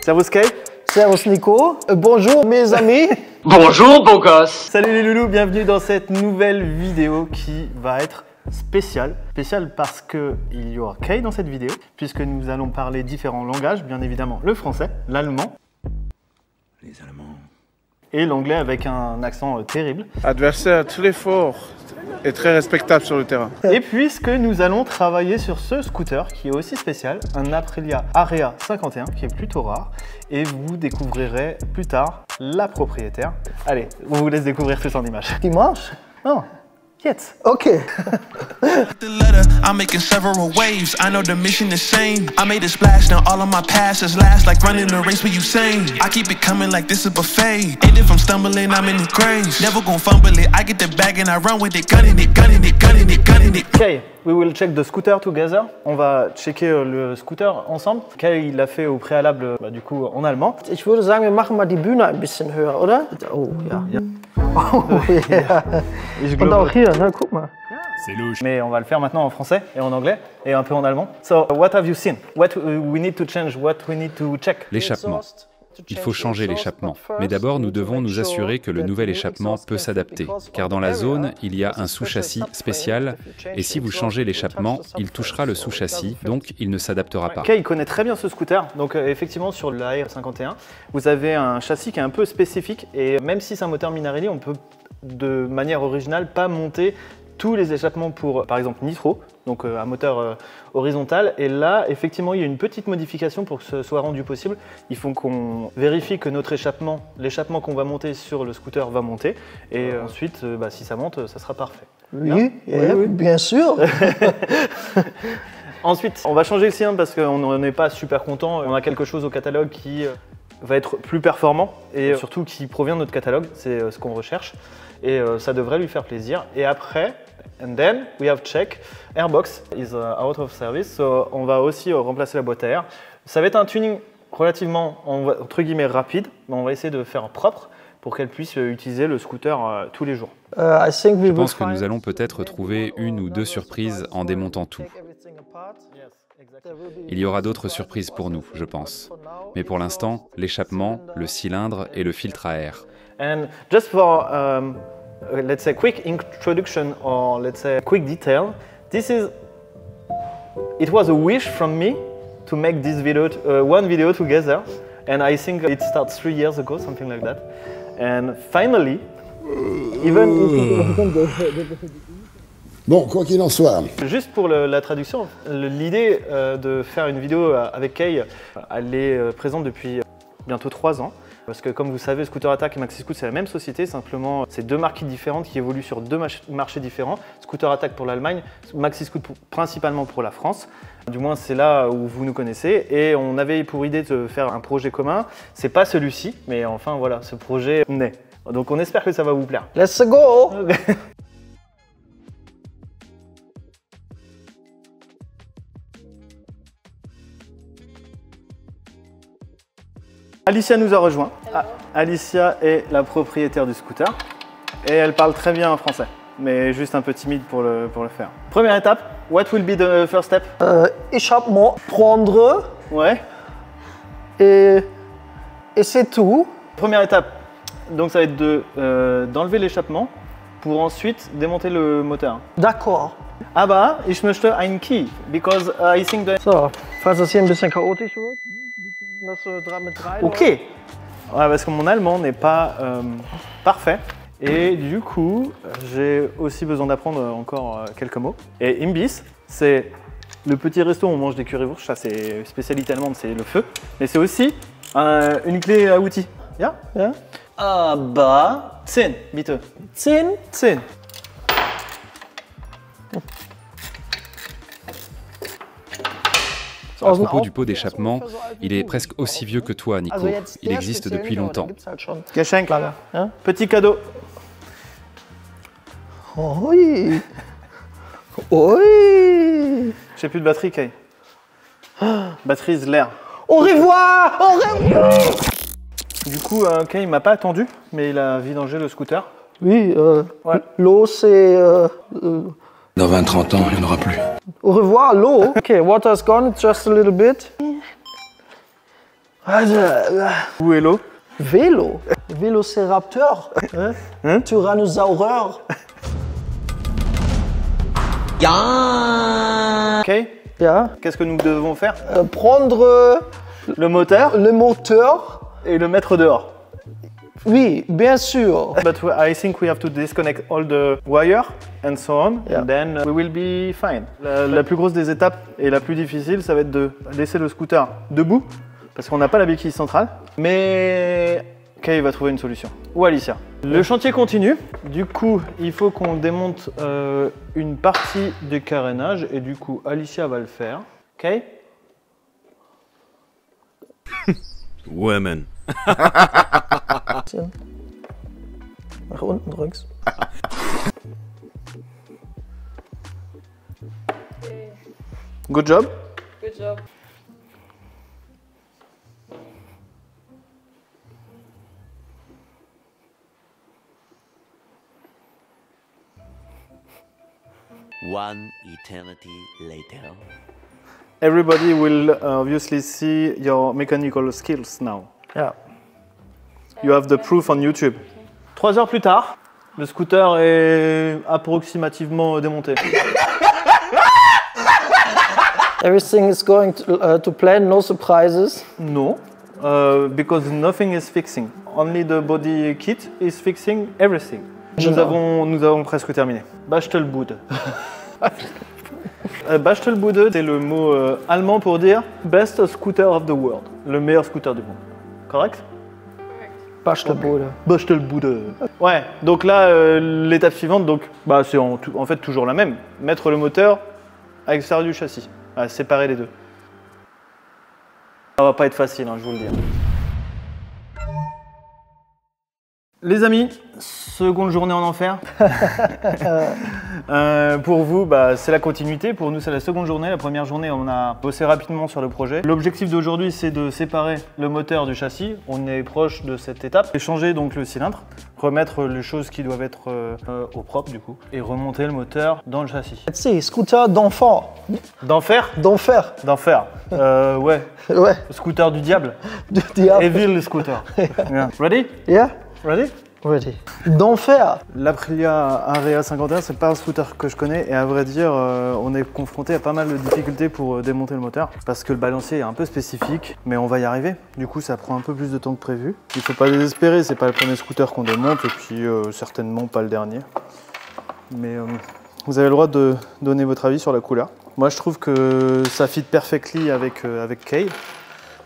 Servus Kay. Servus Nico. Bonjour mes amis. Bonjour beau gosse. Salut les loulous, bienvenue dans cette nouvelle vidéo qui va être spéciale. Spéciale parce qu'il y aura Kay dans cette vidéo, puisque nous allons parler différents langages, bien évidemment le français, l'allemand, les Allemands et l'anglais avec un accent terrible. Adversaire très fort et très respectable sur le terrain. Et puisque nous allons travailler sur ce scooter qui est aussi spécial, un Aprilia Area 51 qui est plutôt rare, et vous découvrirez plus tard la propriétaire. Allez, on vous laisse découvrir tout en images. Qui marche? Non, Jetzt. Ok. I'm making several waves. I know the mission is same. I made a splash, now all of my passes last like running a race with Usain. I keep it coming like this a buffet. And if I'm stumbling, I'm in the grave. Never gon' fumble it. I get the bag and I run with it, gunning it, gunning it, gunning it, gunning it. Okay, we will check the scooter together. On va checker le scooter ensemble. Kay, il l'a fait au préalable, du coup, en allemand. Ich würde sagen, wir machen mal die Bühne ein bisschen höher, oder? Oh ja. Oh, yeah. Und auch hier, ne, guck mal. C'est louche. Mais on va le faire maintenant en français et en anglais et un peu en allemand. So, what have you seen? What we need to change? What we need to check? L'échappement. Il faut changer l'échappement. Mais d'abord, nous devons nous assurer que le nouvel échappement peut s'adapter. Car dans la zone, il y a un sous-châssis spécial. Et si vous changez l'échappement, il touchera le sous-châssis, donc il ne s'adaptera pas. Kay, il connaît très bien ce scooter. Donc effectivement, sur l'Air 51, vous avez un châssis qui est un peu spécifique. Et même si c'est un moteur Minarelli, on peut de manière originale pas monter tous les échappements pour, par exemple, Nitro, donc un moteur horizontal. Et là, effectivement, il y a une petite modification pour que ce soit rendu possible. Il faut qu'on vérifie que notre échappement, l'échappement qu'on va monter sur le scooter va monter. Et ensuite, si ça monte, ça sera parfait. Oui, oui, bien sûr. Ensuite, on va changer le sien parce qu'on n'est pas super content. On a quelque chose au catalogue qui va être plus performant et surtout qui provient de notre catalogue. C'est ce qu'on recherche. Et ça devrait lui faire plaisir. Et après, and then we have check, airbox is out of service, so on va aussi remplacer la boîte à air. Ça va être un tuning relativement, entre guillemets, rapide, mais on va essayer de faire propre pour qu'elle puisse utiliser le scooter tous les jours. Je pense que nous allons peut-être trouver une ou deux surprises en démontant tout. Il y aura d'autres surprises pour nous, je pense. Mais pour l'instant, l'échappement, le cylindre et le filtre à air. And just for let's say quick introduction or let's say quick detail, it was a wish from me to make this video, one video together, and I think it started 3 years ago, something like that. And finally, Bon, quoi qu'il en soit. Juste pour la traduction, l'idée de faire une vidéo avec Kay, elle est présente depuis bientôt 3 ans. Parce que comme vous savez, Scooter Attack et Maxiscoot, c'est la même société, simplement c'est deux marques différentes qui évoluent sur deux marchés différents. Scooter Attack pour l'Allemagne, Maxiscoot principalement pour la France. Du moins c'est là où vous nous connaissez et on avait pour idée de faire un projet commun. C'est pas celui-ci, mais enfin voilà, ce projet naît. Donc on espère que ça va vous plaire. Let's go. Alicia nous a rejoint. Alicia est la propriétaire du scooter et elle parle très bien français, mais juste un peu timide pour le faire. Première étape, what will be the first step? Échappement, prendre. Ouais. Et c'est tout. Première étape, donc ça va être d'enlever l'échappement pour ensuite démonter le moteur. D'accord. Aber ich möchte einen Key, because I think that... So, falls das hier ein bisschen chaotisch wird. Ok. Ouais, parce que mon allemand n'est pas parfait. Et du coup, j'ai aussi besoin d'apprendre encore quelques mots. Et Imbiss, c'est le petit resto où on mange des currywurst. Ça, c'est spécialité allemande, c'est le feu. Mais c'est aussi une clé à outils. Ja? Ja. Aber 10, bitte. 10? 10. À propos du pot d'échappement, il est presque aussi vieux que toi, Nico. Il existe depuis longtemps. Geschenk, petit cadeau. Oui. Oui. J'ai plus de batterie, Kay. Batterie l'air. Au revoir. Au revoir. Du coup, Kay, il m'a pas attendu, mais il a vidangé le scooter. Oui, ouais. L'eau, c'est... Dans 20-30 ans, il n'y en aura plus. Au revoir, l'eau. Ok, water's gone, just a little bit. Où est l'eau? Vélo. Vélociraptor. Hein? Tyrannosaureur. Ok. Ja. Qu'est-ce que nous devons faire? Prendre Le moteur le moteur. et le mettre dehors. Oui, bien sûr. But I think we have to disconnect all the wire and so on, Yeah. and then we will be fine. La plus grosse des étapes et la plus difficile, ça va être de laisser le scooter debout, parce qu'on n'a pas la béquille centrale, mais Kay va trouver une solution. Ou Alicia. Le chantier continue, du coup il faut qu'on démonte une partie du carénage, et du coup Alicia va le faire. Kay? Women. Nach unten drückst. Good job. Good job. One eternity later. Everybody will obviously see your mechanical skills now. Ja. You have the proof on YouTube. 3 heures plus tard, le scooter est approximativement démonté. Everything is going to plan, no surprises. Non, because nothing is fixing. Only the body kit is fixing everything. Nous avons presque terminé. Bastelbude. Bastelbude, c'est le mot allemand pour dire best scooter of the world. Le meilleur scooter du monde. Correct? Bastelbude. Bastelbude. Ouais, donc là, l'étape suivante, donc, bah, c'est en fait toujours la même. Mettre le moteur à l'extérieur du châssis. À séparer les deux. Ça va pas être facile, hein, je vous le dis. Les amis, seconde journée en enfer. Pour vous, bah, c'est la continuité. Pour nous, c'est la seconde journée. La première journée, on a bossé rapidement sur le projet. L'objectif d'aujourd'hui, c'est de séparer le moteur du châssis. On est proche de cette étape. Changer donc le cylindre, remettre les choses qui doivent être au propre du coup, et remonter le moteur dans le châssis. C'est scooter d'enfant. D'enfer? D'enfer. D'enfer. Ouais. Ouais. Scooter du diable. Du diable. Evil scooter. Yeah. Ready? Yeah? Ready? Ready. D'enfer. L'Aprilia Area 51, c'est pas un scooter que je connais, et à vrai dire, on est confronté à pas mal de difficultés pour démonter le moteur, parce que le balancier est un peu spécifique, mais on va y arriver. Du coup, ça prend un peu plus de temps que prévu. Il faut pas désespérer, c'est pas le premier scooter qu'on démonte, et puis certainement pas le dernier. Mais vous avez le droit de donner votre avis sur la couleur. Moi, je trouve que ça fit perfectly avec Kay,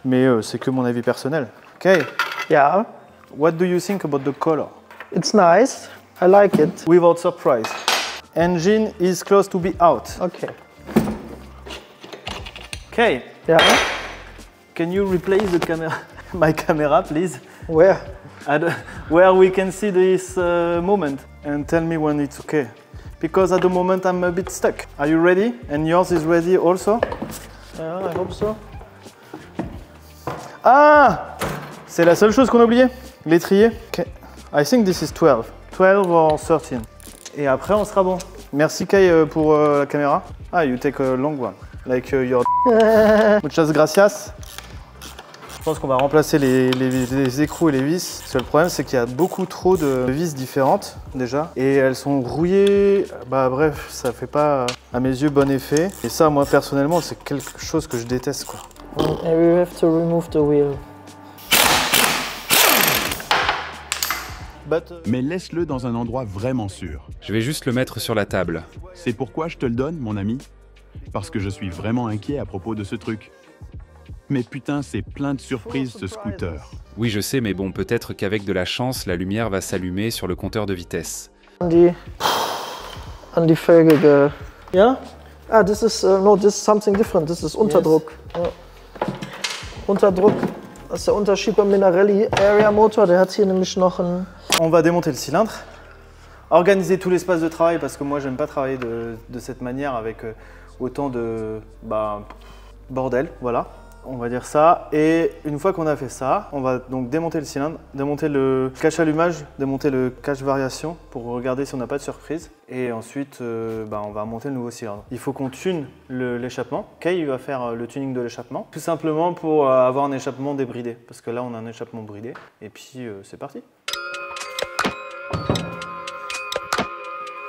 mais c'est que mon avis personnel. Kay? Yeah. What do you think about the color? It's nice. I like it. Without surprise. Engine is close to be out. Okay. Okay. Yeah. Can you replace the camera, my camera, please? Where? Where we can see this moment, and tell me when it's okay. Because at the moment I'm a bit stuck. Are you ready? And yours is ready also? Yeah, I hope so. Ah! C'est la seule chose qu'on a oublié. L'étrier. Okay. I think this is 12. 12 or 13. Et après, on sera bon. Merci Kai pour la caméra. Ah, you take a long one. Like your... Muchas gracias. Je pense qu'on va remplacer les écrous et les vis. Parce que le problème, c'est qu'il y a beaucoup trop de vis différentes, déjà. Et elles sont rouillées. Bah bref, ça fait pas, à mes yeux, bon effet. Et ça, moi, personnellement, c'est quelque chose que je déteste, quoi. And we have to remove the wheel. Mais laisse-le dans un endroit vraiment sûr. Je vais juste le mettre sur la table. C'est pourquoi je te le donne, mon ami. Parce que je suis vraiment inquiet à propos de ce truc. Mais putain, c'est plein de surprises, ce scooter. Oui, je sais, mais bon, peut-être qu'avec de la chance, la lumière va s'allumer sur le compteur de vitesse. An die Felge. Yeah? Ah, this is no, this is something different. This is Unterdruck. Yes. Ja. Unterdruck. Das ist der Unterschied beim Minarelli Area Motor. Der hat hier nämlich noch ein... On va démonter le cylindre, organiser tout l'espace de travail, parce que moi j'aime pas travailler de cette manière avec autant de bordel, voilà. On va dire ça. Et une fois qu'on a fait ça, on va donc démonter le cylindre, démonter le cache allumage, démonter le cache variation pour regarder si on n'a pas de surprise. Et ensuite, on va monter le nouveau cylindre. Il faut qu'on tune l'échappement. Kay va faire le tuning de l'échappement, tout simplement pour avoir un échappement débridé. Parce que là, on a un échappement bridé. Et puis, c'est parti.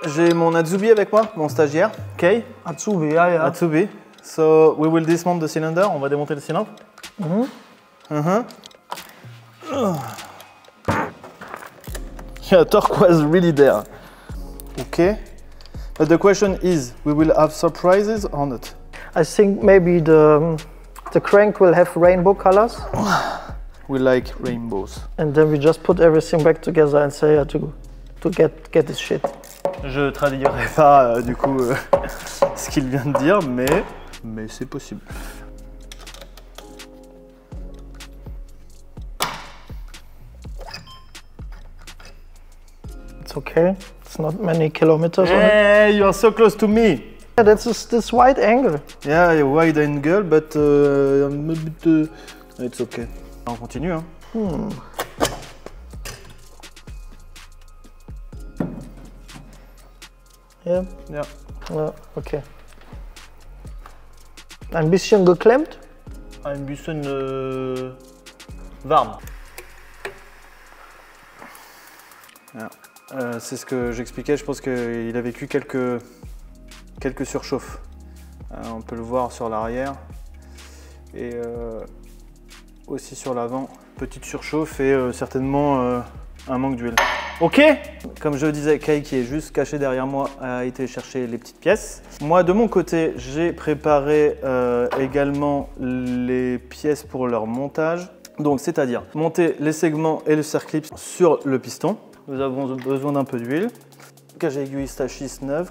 J'ai mon Azubi avec moi, mon stagiaire, Kay. Azubi, ja. Azubi. So we will dismount the cylinder. On va démonter le cylindre. Yeah, torque was really there. Okay. But the question is, we will have surprises or not? I think maybe the crank will have rainbow colors. We like rainbows. And then we just put everything back together and say to get this shit. Je traduirai pas du coup ce qu'il vient de dire, mais c'est possible. It's okay. It's not many kilometers. Hey, you are so close to me. Yeah, that's this wide angle. Yeah, wide angle, but I'm a bit. It's okay. On continue, hein. Ja. Ja. Ja, okay. Ein bisschen geklemmt? Ein bisschen warm. Ja. C'est ce que j'expliquais, je pense qu'il a vécu quelques surchauffes. On peut le voir sur l'arrière et aussi sur l'avant. Petite surchauffe et certainement un manque d'huile. Ok. Comme je le disais, Kay qui est juste caché derrière moi a été chercher les petites pièces. Moi de mon côté, j'ai préparé également les pièces pour leur montage. Donc c'est-à-dire monter les segments et le circlip sur le piston. Nous avons besoin d'un peu d'huile. Cage aiguille Stachys neuve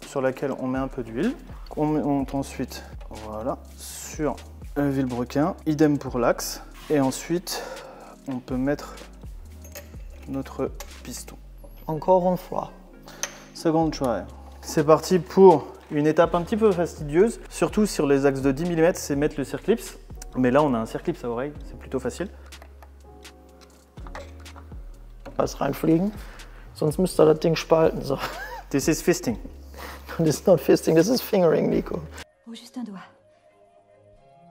sur laquelle on met un peu d'huile. On monte ensuite voilà, sur le vilebrequin. Idem pour l'axe. Et ensuite, on peut mettre notre piston. Encore une fois. Second try. C'est parti pour une étape un petit peu fastidieuse, surtout sur les axes de 10 mm, c'est mettre le circlips. Mais là, on a un circlips à oreille, c'est plutôt facile. Was reinfliegen, sonst müsst ihr das Ding spalten. So. This is fisting. This is not fisting, this is fingering, Nico. Oh, juste un doigt.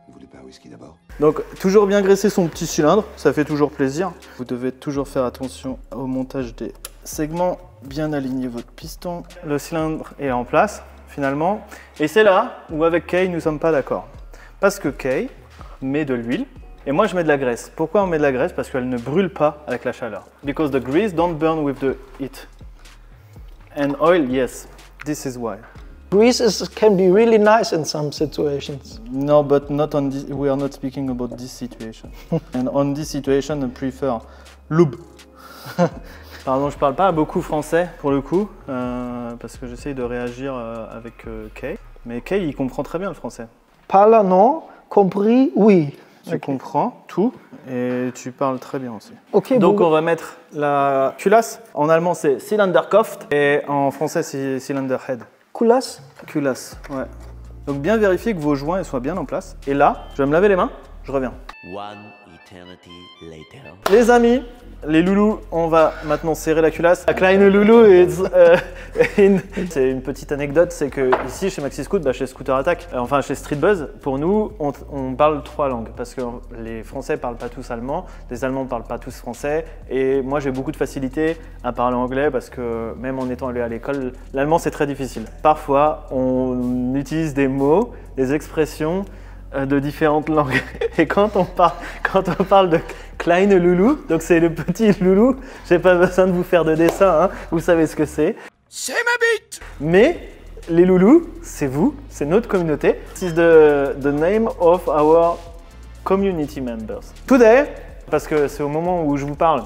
Vous voulez pas un whisky d'abord? Donc, toujours bien graisser son petit cylindre, ça fait toujours plaisir. Vous devez toujours faire attention au montage des segments, bien aligner votre piston. Le cylindre est en place, finalement. Et c'est là où, avec Kay, nous ne sommes pas d'accord. Parce que Kay met de l'huile. Et moi, je mets de la graisse. Pourquoi on met de la graisse? Parce qu'elle ne brûle pas avec la chaleur. Because the grease don't burn with the heat. And oil, yes. This is why. Grease can be really nice in some situations. No, but not on this. We are not speaking about this situation. And on this situation, I prefer lube. Pardon, je parle pas beaucoup français pour le coup, parce que j'essaye de réagir avec Kay. Mais Kay, il comprend très bien le français. Parle non, compris oui. Tu comprends tout et tu parles très bien aussi. Okay, donc on va mettre la culasse. En allemand c'est Cylinderkopf et en français c'est Cylinderhead. Culasse? Culasse, ouais. Donc bien vérifier que vos joints soient bien en place. Et là, je vais me laver les mains, je reviens. One eternity later. Les amis, les loulous, on va maintenant serrer la culasse. La kleine loulou, c'est une petite anecdote, c'est que ici chez Maxi Scoot, chez Scooter Attack, enfin chez Street Buzz, pour nous, on parle 3 langues parce que les Français parlent pas tous allemand, les Allemands parlent pas tous français, et moi j'ai beaucoup de facilité à parler anglais parce que même en étant allé à l'école, l'allemand c'est très difficile. Parfois, on utilise des mots, des expressions de différentes langues. Et quand on parle de Kleine Loulou, donc c'est le petit loulou, j'ai pas besoin de vous faire de dessin, hein, vous savez ce que c'est. C'est ma bite! Mais les loulous, c'est vous, c'est notre communauté. This is the name of our community members. Today, parce que c'est au moment où je vous parle,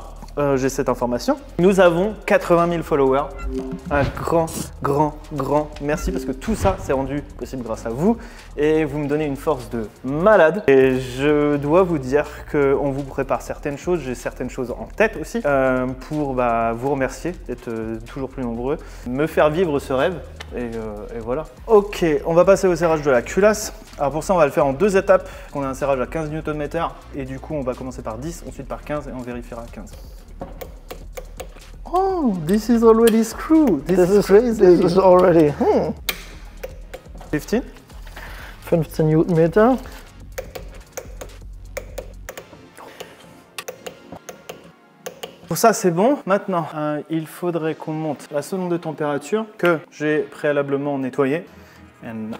j'ai cette information. Nous avons 80 000 followers. Un grand merci parce que tout ça s'est rendu possible grâce à vous et vous me donnez une force de malade. Et je dois vous dire qu'on vous prépare certaines choses, j'ai certaines choses en tête aussi pour vous remercier d'être toujours plus nombreux, me faire vivre ce rêve et voilà. Ok, on va passer au serrage de la culasse. Alors pour ça, on va le faire en 2 étapes. On a un serrage à 15 Nm et du coup, on va commencer par 10, ensuite par 15 et on vérifiera à 15. Oh, this is already screwed. This is crazy. This is already 15? 15 Newtonmeter. Pour ça, c'est bon. Maintenant, il faudrait qu'on monte la sonde de température que j'ai préalablement nettoyée. And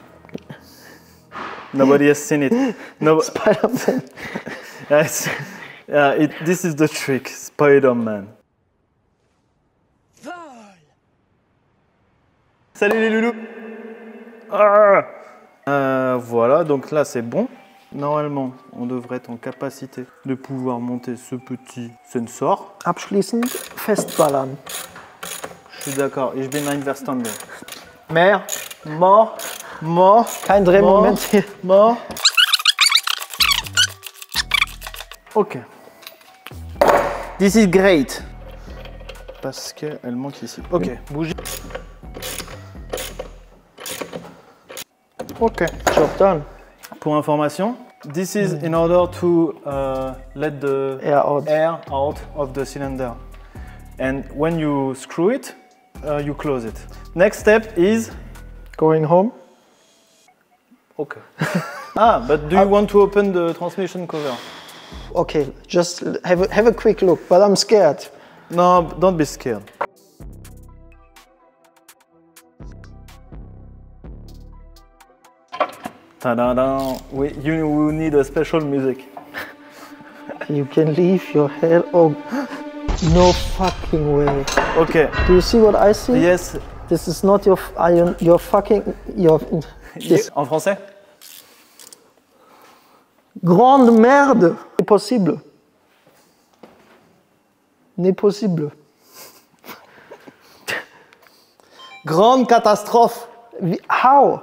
nobody has seen it. No... Spider-Man. Yes. This is the trick, Spider-Man. Salut les loulous. Voilà, donc là c'est bon. Normalement, on devrait être en capacité de pouvoir monter ce petit sensor. Abschließend festballern. Je suis d'accord, ich bin einverstanden. Mehr, more, more. Kein Drehmoment hier. More. Ok. This is great. Parce qu'elle manque ici. Ok, bougie. Ok. Job done. Pour information, this is in order to let the Air out. of the cylinder. And when you screw it, you close it. Next step is... Going home. Okay. But do you want to open the transmission cover? Okay, just have a quick look, but I'm scared. No, don't be scared. Ta-da-da! You need a special music. You can leave your head. Oh, no fucking way. Okay. Do you see what I see? Yes. This is not your fucking this. En français? Grande merde. N'est possible. N'est possible. Grande catastrophe. How?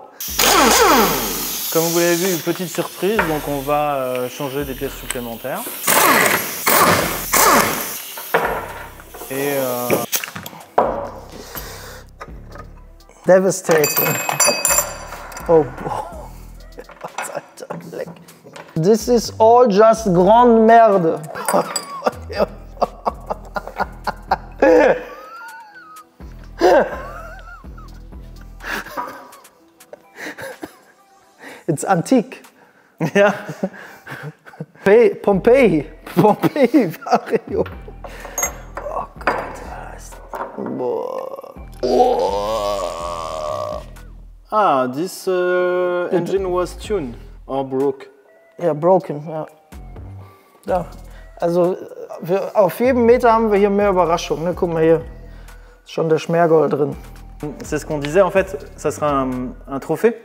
Comme vous l'avez vu, une petite surprise, donc on va changer des pièces supplémentaires. Et Devastating. Oh boy. This is all just grande merde. It's antique. Ja. Pompeii. Vario. Oh Gott. Ah, this engine was tuned or broke. Ja, broken, ja. Ja. Also auf jedem Meter haben wir hier mehr Überraschung. Ne? Guck mal hier, ist schon der Schmergol drin. C'est ce qu'on disait, en fait, ça sera un trophée.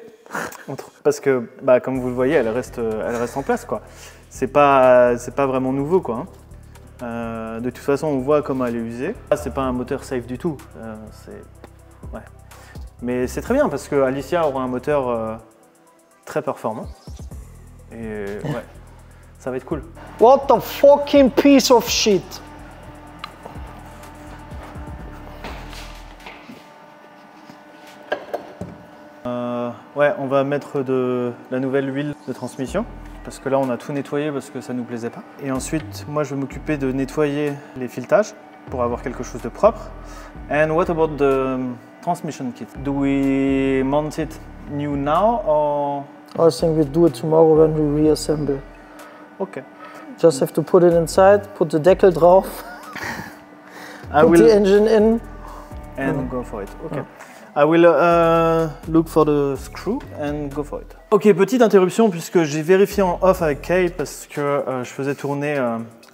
Parce que, bah, comme vous le voyez, elle reste en place, quoi. C'est pas vraiment nouveau, quoi. De toute façon, on voit comment elle est usée. C'est pas un moteur safe du tout. Ouais. Mais c'est très bien parce que Alicia aura un moteur très performant. Et ouais, ça va être cool. What the fucking piece of shit! Ouais, on va mettre de la nouvelle huile de transmission parce que là on a tout nettoyé parce que ça nous plaisait pas. Et ensuite, moi je vais m'occuper de nettoyer les filetages pour avoir quelque chose de propre. And what about the transmission kit? Do we mount it new now or? I think we do it tomorrow when we reassemble. Okay. Just have to put it inside, put the Deckel drauf, put the engine in. And go for it. Okay. I will look for the screw and go for it. Ok, petite interruption puisque j'ai vérifié en off avec Kay parce que je faisais tourner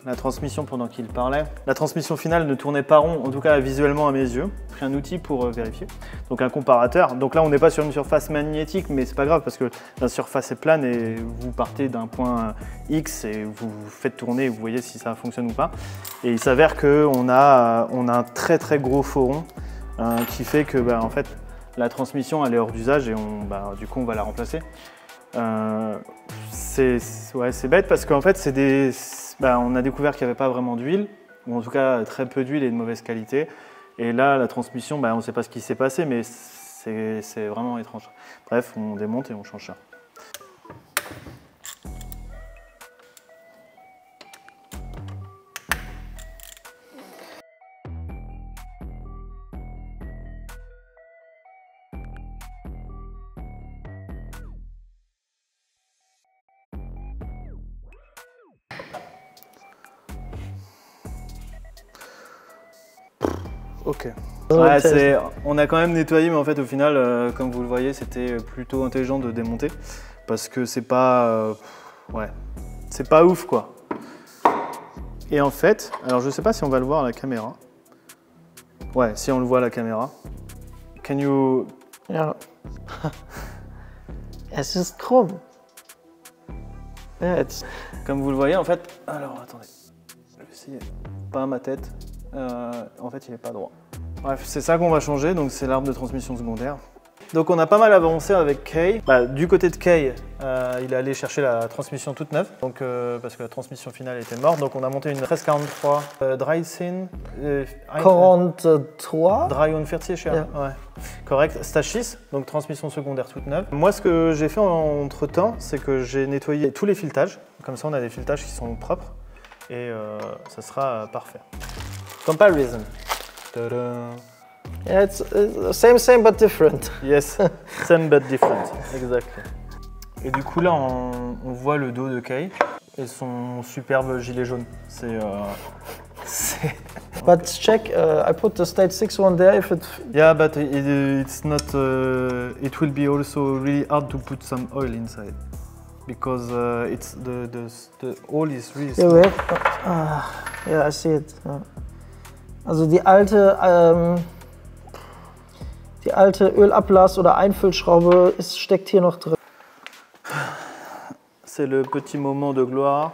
la transmission pendant qu'il parlait. La transmission finale ne tournait pas rond, en tout cas visuellement à mes yeux. J'ai pris un outil pour vérifier, donc un comparateur. Donc là on n'est pas sur une surface magnétique, mais c'est pas grave parce que la surface est plane et vous partez d'un point X et vous faites tourner et vous voyez si ça fonctionne ou pas. Et il s'avère qu'on a un très très gros faux rond. Qui fait que bah, en fait, la transmission elle est hors d'usage et du coup on va la remplacer. C'est bête parce qu'en fait on a découvert qu'il n'y avait pas vraiment d'huile, ou en tout cas très peu d'huile et de mauvaise qualité. Et là la transmission, on ne sait pas ce qui s'est passé mais c'est vraiment étrange. Bref, on démonte et on change ça. Ok. Ouais, on a quand même nettoyé, mais en fait, au final, comme vous le voyez, c'était plutôt intelligent de démonter. Parce que c'est pas... ouais, c'est pas ouf, quoi. Et en fait, alors je sais pas si on va le voir à la caméra. Ouais, si on le voit à la caméra. Can you... Ja. Es ist krumm. Ja, jetzt. Comme vous le voyez, en fait... Alors, attendez. Je vais essayer. Pas à ma tête. En fait, il n'est pas droit. Bref, c'est ça qu'on va changer, donc c'est l'arbre de transmission secondaire. Donc on a pas mal avancé avec Kay. Du côté de Kay, il est allé chercher la transmission toute neuve, donc, parce que la transmission finale était morte. Donc on a monté une 1343 Dreizehn 43 43, yeah. Ouais. Correct, stage 6, donc transmission secondaire toute neuve. Moi, ce que j'ai fait entre temps, c'est que j'ai nettoyé tous les filetages. Comme ça, on a des filetages qui sont propres et ça sera parfait. Comparison. Yeah, it's same but different. Yes, same but different, exactly. Et du coup là, on voit le dos de Kay et son superbe gilet jaune. C'est... But check, I put the stage 6 one there if it... Yeah, but it's not... it will be also really hard to put some oil inside. Because it's the oil is really small. Yeah, I see it. Ja. Also die alte Ölablass- oder Einfüllschraube steckt hier noch drin. C'est le petit moment de gloire.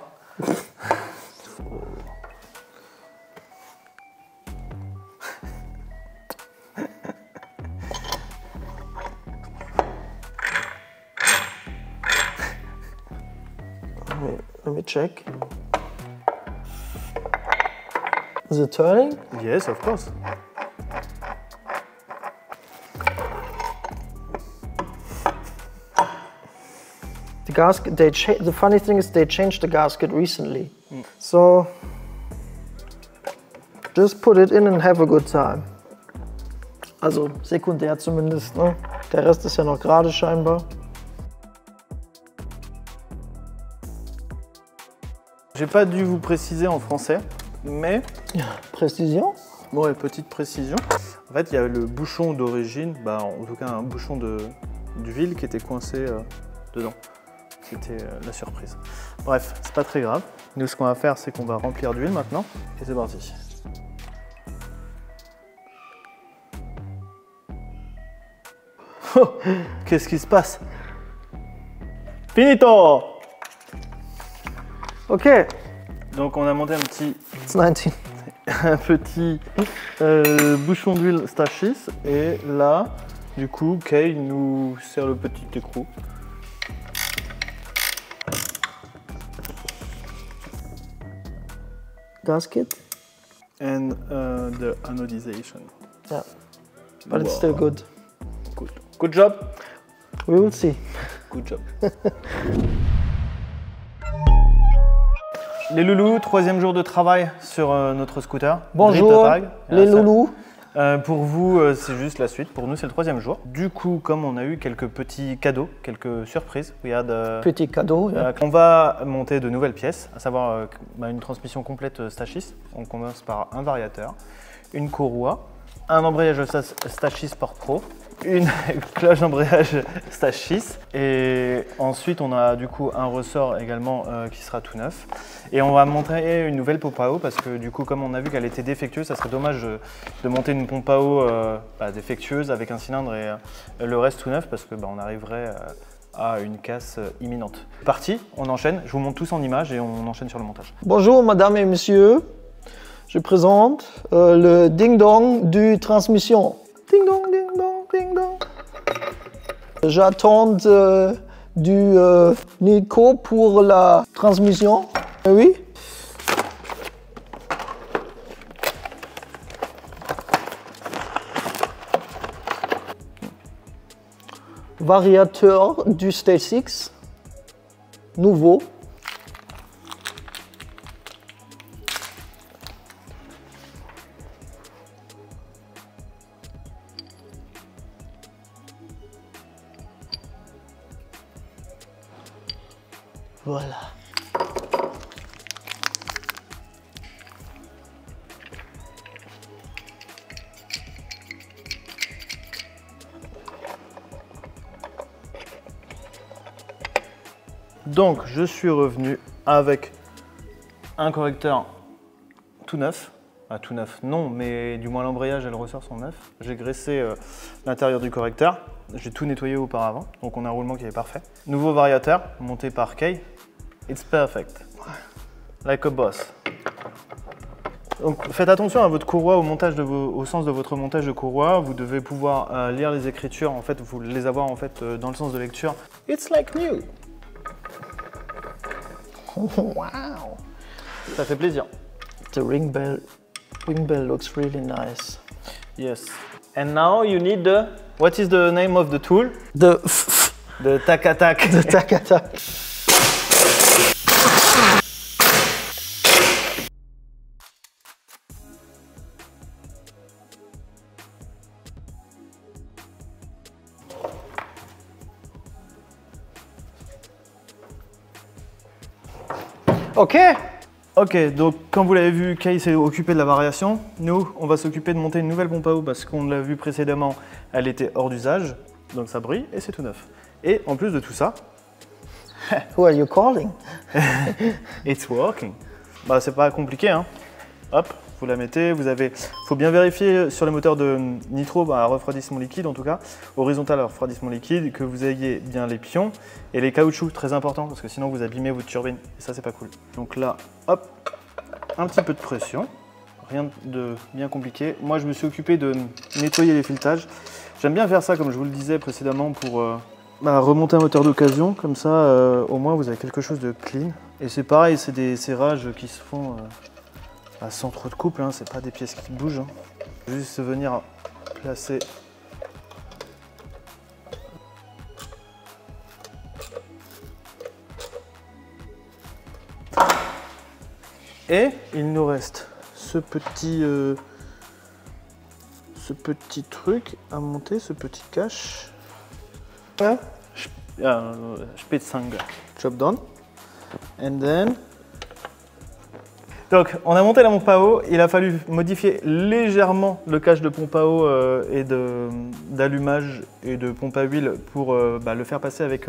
Let me check. Is it turning? Yes, of course. The gasket, the funny thing is they changed the gasket recently. So just put it in and have a good time. Also sekundär zumindest, ne? Der Rest ist ja noch gerade scheinbar. J'ai pas dû vous préciser en français, mais... Précision? Ouais, petite précision. En fait, il y a le bouchon d'origine, en tout cas un bouchon d'huile qui était coincé dedans. C'était la surprise. Bref, c'est pas très grave. Nous, ce qu'on va faire, c'est qu'on va remplir d'huile maintenant. Et c'est parti. Oh, qu'est-ce qui se passe? Finito! Ok. Donc on a monté un petit... It's 19. Un petit bouchon d'huile stage 6. Et là, du coup, Kay nous sert le petit écrou. Gasket? And the anodization. Yeah, but it's still good. Good. Good job. We will see. Good job. Les loulous, 3e jour de travail sur notre scooter. Bonjour les loulous. Pour vous, c'est juste la suite. Pour nous, c'est le 3e jour. Du coup, comme on a eu quelques petits cadeaux, quelques surprises, petits cadeaux. Yeah. On va monter de nouvelles pièces, à savoir une transmission complète stage 6. On commence par un variateur, une courroie, un embrayage stage 6 Sport Pro, une cloche d'embrayage stage 6 et ensuite on a du coup un ressort également qui sera tout neuf et on va monter une nouvelle pompe à eau parce que du coup comme on a vu qu'elle était défectueuse, ça serait dommage de monter une pompe à eau défectueuse avec un cylindre et le reste tout neuf parce que on arriverait à une casse imminente. Parti, on enchaîne, je vous montre tous en images et on enchaîne sur le montage. Bonjour mesdames et messieurs, je présente le ding-dong du transmission. Ding-dong, ding-dong. J'attends du Nico pour la transmission. Oui. Variateur du Stage 6, nouveau. Voilà. Donc je suis revenu avec un correcteur tout neuf. Tout neuf, non, mais du moins l'embrayage et le ressort sont neufs. J'ai graissé l'intérieur du correcteur. J'ai tout nettoyé auparavant, donc on a un roulement qui est parfait. Nouveau variateur, monté par Kay. It's perfect. Like a boss. Donc faites attention à votre courroie, au sens de votre montage de courroie. Vous devez pouvoir lire les écritures, en fait, vous les avoir en fait dans le sens de lecture. It's like new. Wow. Ça fait plaisir. The ring bell looks really nice. Yes. And now you need the. What is the name of the tool? The tac-a-tac. The tac-a-tac. Ok. Ok, donc comme vous l'avez vu, Kay s'est occupé de la variation. Nous, on va s'occuper de monter une nouvelle pompe à eau parce qu'on l'a vu précédemment, elle était hors d'usage. Donc ça brille et c'est tout neuf. Et en plus de tout ça... Who are you calling? It's working. Bah c'est pas compliqué, hein. Hop, vous la mettez, faut bien vérifier sur les moteurs de nitro, à refroidissement liquide en tout cas, horizontal à refroidissement liquide, que vous ayez bien les pions et les caoutchoucs, très important parce que sinon vous abîmez votre turbine et ça c'est pas cool. Donc là, hop, un petit peu de pression, rien de bien compliqué. Moi je me suis occupé de nettoyer les filetages. J'aime bien faire ça comme je vous le disais précédemment pour remonter un moteur d'occasion, comme ça au moins vous avez quelque chose de clean. Et c'est pareil, c'est des serrages qui se font sans trop de couple, hein, c'est pas des pièces qui bougent. Hein. Juste venir placer. Et il nous reste ce petit truc à monter, ce petit cache. Spitzhanger. Job done. And then... Donc, on a monté la pompe à eau, il a fallu modifier légèrement le cache de pompe à eau et d'allumage et de pompe à huile pour le faire passer avec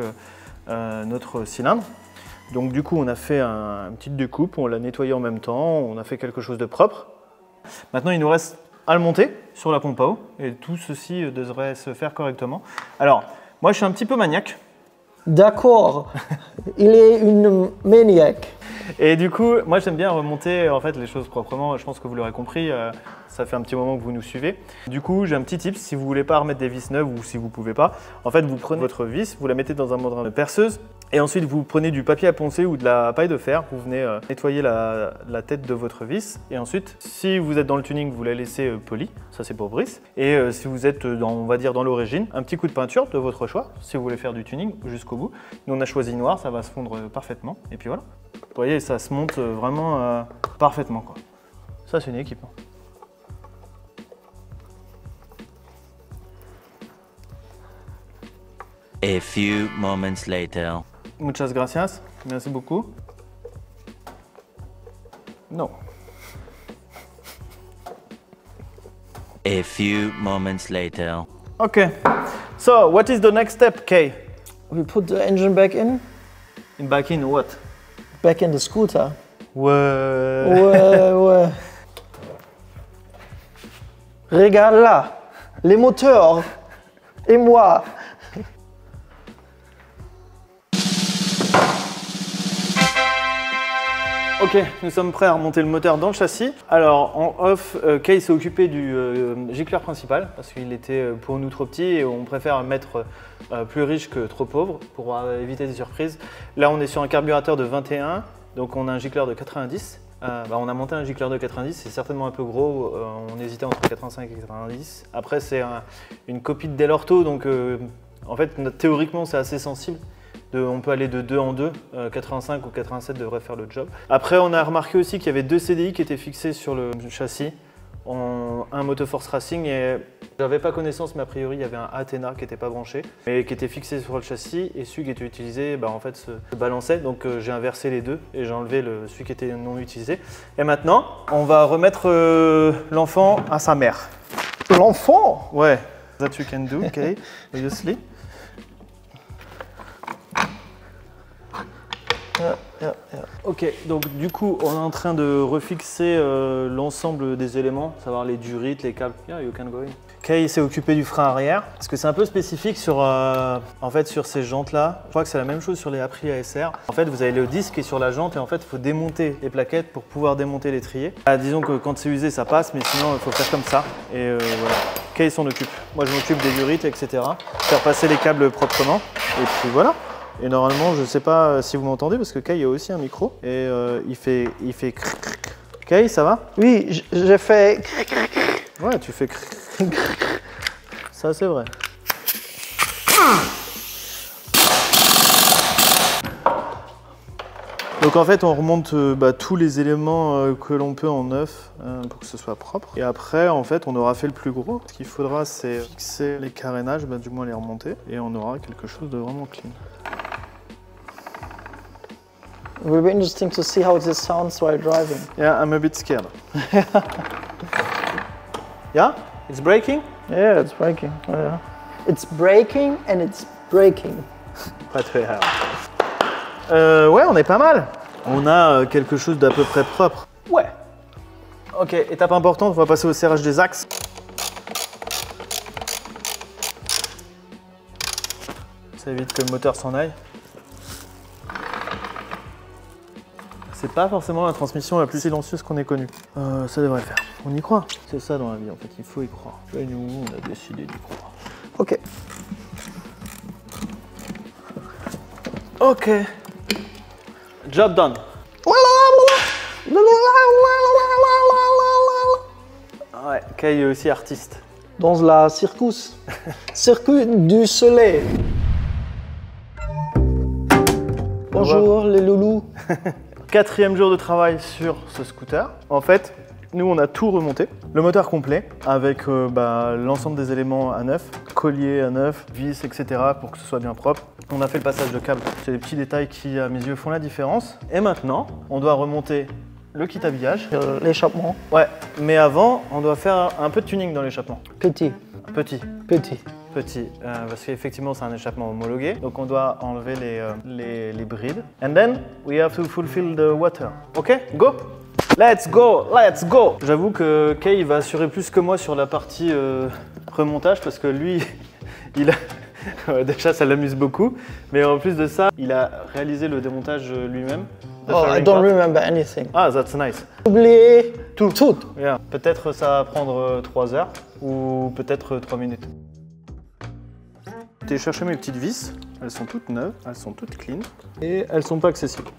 notre cylindre. Donc du coup, on a fait une petite découpe, on l'a nettoyé en même temps, on a fait quelque chose de propre. Maintenant, il nous reste à le monter sur la pompe à eau et tout ceci devrait se faire correctement. Alors, moi je suis un petit peu maniaque. D'accord, il est une maniaque. Et du coup, moi j'aime bien remonter en fait les choses proprement. Je pense que vous l'aurez compris, ça fait un petit moment que vous nous suivez. Du coup, j'ai un petit tip, si vous voulez pas remettre des vis neuves ou si vous pouvez pas, en fait vous prenez votre vis, vous la mettez dans un mandrin de perceuse et ensuite vous prenez du papier à poncer ou de la paille de fer, vous venez nettoyer la tête de votre vis et ensuite, si vous êtes dans le tuning, vous la laissez polie, ça c'est pour Brice. Et si vous êtes on va dire dans l'origine, un petit coup de peinture de votre choix, si vous voulez faire du tuning jusqu'au bout. Nous on a choisi noir, ça va se fondre parfaitement et puis voilà. Vous voyez, ça se monte vraiment parfaitement, quoi. Ça, c'est une équipe. Hein. A few moments later. Muchas gracias. Merci beaucoup. Non. A few moments later. Okay. So, what is the next step, Kay? We put the engine back in. Back in what? Back in the scooter. Ouais. Ouais. Regarde là, les moteurs et moi. Ok, nous sommes prêts à remonter le moteur dans le châssis. Alors en off, Kay s'est occupé du gicleur principal parce qu'il était pour nous trop petit et on préfère mettre plus riche que trop pauvre pour éviter des surprises. Là on est sur un carburateur de 21, donc on a un gicleur de 90. On a monté un gicleur de 90, c'est certainement un peu gros, on hésitait entre 85 et 90. Après c'est une copie de Del Orto, donc en fait théoriquement c'est assez sensible. On peut aller de 2 en 2, 85 ou 87 devrait faire le job. Après on a remarqué aussi qu'il y avait 2 CDI qui étaient fixés sur le châssis, un Motoforce Racing et j'avais pas connaissance mais a priori il y avait un Athena qui n'était pas branché mais qui était fixé sur le châssis et celui qui était utilisé en fait se balançait, donc j'ai inversé les deux et j'ai enlevé celui qui était non utilisé. Et maintenant on va remettre l'enfant à sa mère. L'enfant? Ouais, that you can do, okay, obviously. Ok, donc du coup, on est en train de refixer l'ensemble des éléments, savoir les durites, les câbles. Yeah, you can go in. Kay s'est occupé du frein arrière, parce que c'est un peu spécifique sur, en fait, sur ces jantes-là. Je crois que c'est la même chose sur les Aprilia SR. En fait, vous avez le disque qui est sur la jante et en fait, il faut démonter les plaquettes pour pouvoir démonter l'étrier. Disons que quand c'est usé, ça passe, mais sinon, il faut faire comme ça. Et voilà. Kay s'en occupe. Moi, je m'occupe des durites, etc. Faire passer les câbles proprement. Et puis voilà. Et normalement, je ne sais pas si vous m'entendez parce que Kay a aussi un micro et il fait Kay, ça va? Oui, j'ai fait. Ouais, tu fais ça, c'est vrai. Donc en fait, on remonte tous les éléments que l'on peut en neuf pour que ce soit propre. Et après, en fait, on aura fait le plus gros. Ce qu'il faudra, c'est fixer les carénages, du moins les remonter, et on aura quelque chose de vraiment clean. It will be interesting to see how this sounds while driving. Yeah, I'm a bit scared. Yeah? It's breaking? Yeah, it's breaking. Yeah. It's breaking and it's breaking. Pas très rare. Ouais, on est pas mal. On a quelque chose d'à peu près propre. Ouais. Ok, étape importante, on va passer au serrage des axes. Ça évite que le moteur s'en aille. C'est pas forcément la transmission la plus silencieuse qu'on ait connue. Ça devrait le faire. On y croit. C'est ça dans la vie en fait, il faut y croire. Et nous, on a décidé d'y croire. Ok. Ok. Job done. Ouais, Kay est aussi artiste. Dans la circus. Circuit du soleil. Bonjour les loulous. 4e jour de travail sur ce scooter. En fait, nous on a tout remonté. Le moteur complet avec l'ensemble des éléments à neuf, collier à neuf, vis, etc. pour que ce soit bien propre. On a fait le passage de câble. C'est des petits détails qui, à mes yeux, font la différence. Et maintenant, on doit remonter le kit habillage. L'échappement. Ouais, mais avant, on doit faire un peu de tuning dans l'échappement. Petit. Petit. Petit. Petit, parce qu'effectivement c'est un échappement homologué, donc on doit enlever les brides. And then we have to fulfill the water. Ok, go! Let's go, let's go! J'avoue que Kay va assurer plus que moi sur la partie remontage parce que lui, il a... déjà ça l'amuse beaucoup, mais en plus de ça, il a réalisé le démontage lui-même. Oh, I don't remember anything. Ah, that's nice. Oubliez tout. Yeah. Peut-être ça va prendre 3 heures ou peut-être 3 minutes. J'ai cherché mes petites vis, elles sont toutes neuves, elles sont toutes clean et elles sont pas accessibles.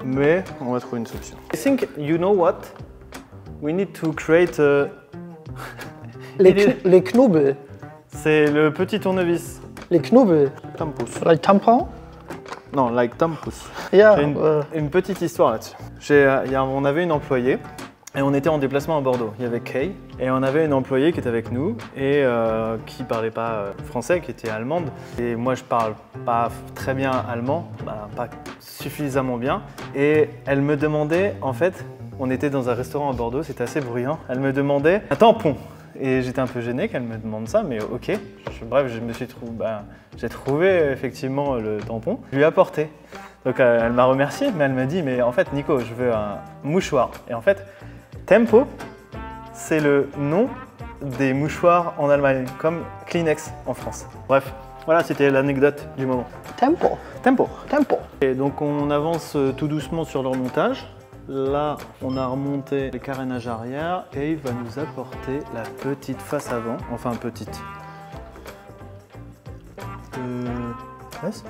Mais on va trouver une solution. I think you know what? We need to create les knubbel. C'est le petit tournevis. Les knubbel. Tampus. Like tampon? Non, like tampus. Yeah, J'ai une petite histoire là-dessus. On avait une employée. Et on était en déplacement à Bordeaux. Il y avait Kay et on avait une employée qui était avec nous et qui parlait pas français, qui était allemande. Et moi, je parle pas très bien allemand, pas suffisamment bien. Et elle me demandait, en fait, on était dans un restaurant à Bordeaux, c'était assez bruyant. Elle me demandait un tampon. Et j'étais un peu gêné qu'elle me demande ça, mais ok. Bref, je me suis trouvé, j'ai trouvé effectivement le tampon. Je lui ai apporté. Donc elle m'a remercié, mais elle m'a dit, mais en fait, Nico, je veux un mouchoir. Et en fait, Tempo, c'est le nom des mouchoirs en Allemagne, comme Kleenex en France. Bref, voilà, c'était l'anecdote du moment. Tempo. Tempo. Tempo. Et donc on avance tout doucement sur le remontage. Là, on a remonté les carénages arrière et il va nous apporter la petite face avant, enfin petite. Was?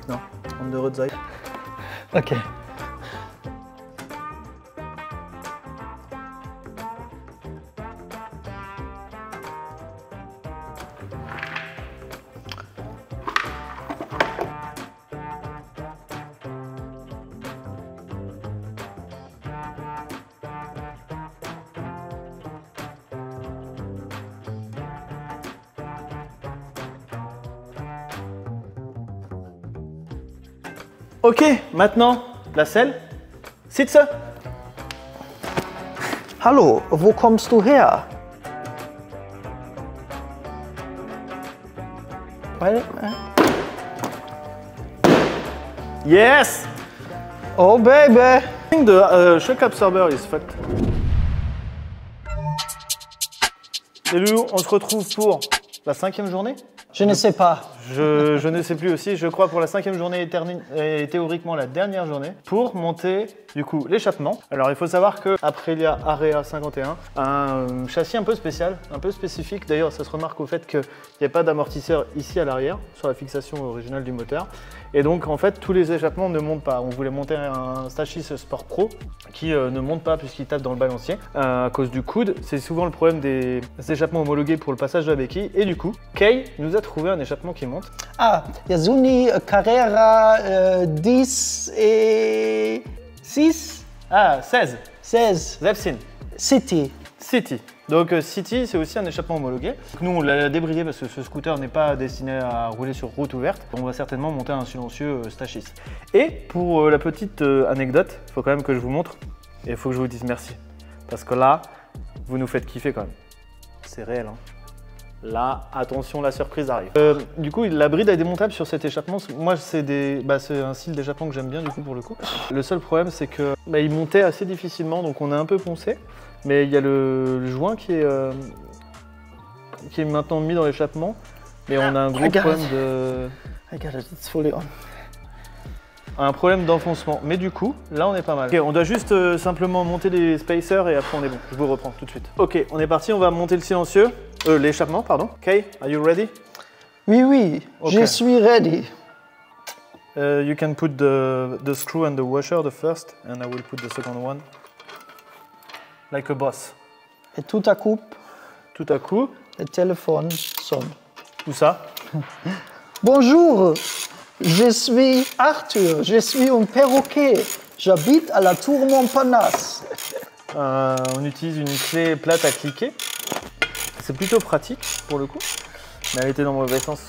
Non, on the roadside. Ok. Ok, maintenant, la selle. Sitze. Hallo, wo kommst du her? Yes! Oh baby! The shock absorber is fucked. Et Loulou, on se retrouve pour la 5e journée? Je ne sais pas. Je ne sais plus aussi, je crois pour la 5e journée et théoriquement la dernière journée, pour monter du coup l'échappement. Alors il faut savoir que Aprilia Area 51 a un châssis un peu spécial, un peu spécifique. D'ailleurs ça se remarque au fait qu'il n'y a pas d'amortisseur ici à l'arrière, sur la fixation originale du moteur. Et donc en fait tous les échappements ne montent pas. On voulait monter un châssis Sport Pro qui ne monte pas puisqu'il tape dans le balancier à cause du coude. C'est souvent le problème des échappements homologués pour le passage de la béquille. Et du coup, Kay nous a trouvé un échappement qui monte. Ah, Yasuni Carrera 10 et 6? Ah, 16. 16. Zepsin. City. City. Donc City, c'est aussi un échappement homologué. Nous, on l'a débrayé parce que ce scooter n'est pas destiné à rouler sur route ouverte. On va certainement monter un silencieux Stachys. Et pour la petite anecdote, il faut quand même que je vous montre et il faut que je vous dise merci. Parce que là, vous nous faites kiffer quand même. C'est réel, hein. Là, attention, la surprise arrive. Du coup, la bride est démontable sur cet échappement. Moi, c'est un style d'échappement que j'aime bien du coup pour le coup. Le seul problème, c'est que il montait assez difficilement, donc on a un peu poncé. Mais il y a le joint qui est maintenant mis dans l'échappement. Mais on a un gros problème de... Un problème d'enfoncement. Mais du coup, là, on est pas mal. Ok, on doit juste simplement monter les spacers et après on est bon. Je vous reprends tout de suite. Ok, on est parti, on va monter le silencieux. L'échappement, pardon. Kay, are you ready? Oui, oui, okay. Je suis ready. You can put the screw and the washer, the first, and I will put the second one. Like a boss. Et tout à coup, le téléphone sonne. Où ça? Bonjour, je suis Arthur, je suis un perroquet. J'habite à la Tour Montparnasse. On utilise une clé plate à cliquer. C'est plutôt pratique pour le coup, mais elle était dans le mauvais sens.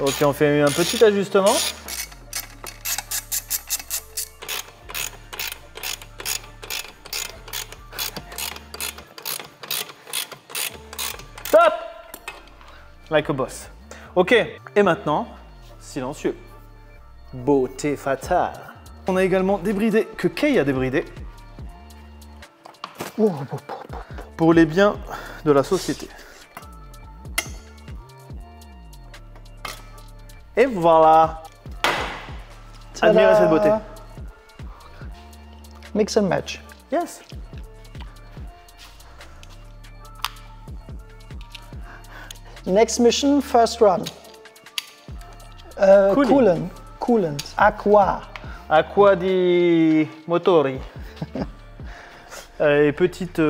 Ok, on fait un petit ajustement. Stop! Like a boss. Ok, et maintenant, silencieux. Beauté fatale. On a également débridé, que Kay a débridé. Pour les biens de la société. Et voilà. Admirez cette beauté. Mix and match. Yes. Next mission, first run. Coolant. Acqua di motori. Et petite,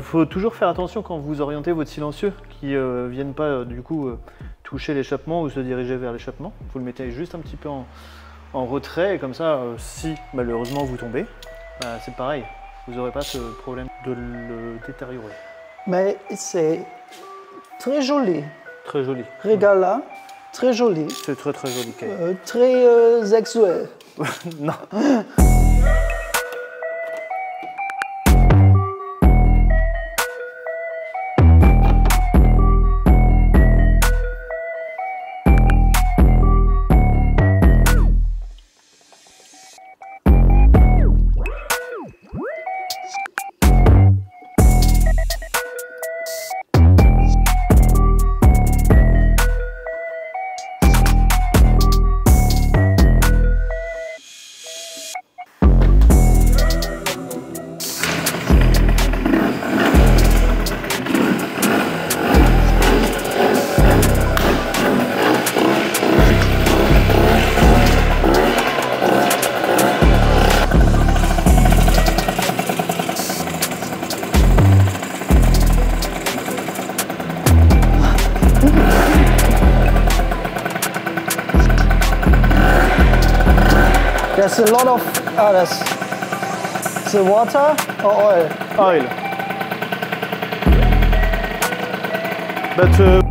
faut toujours faire attention quand vous orientez votre silencieux, qui viennent pas du coup toucher l'échappement ou se diriger vers l'échappement. Vous le mettez juste un petit peu en retrait et comme ça, si malheureusement vous tombez, c'est pareil, vous n'aurez pas ce problème de le détériorer. Mais c'est très joli. Très joli. Regarde là, très joli. C'est très très joli. Très sexuel. Non. There's a lot of, that's the water or oil? Oil. But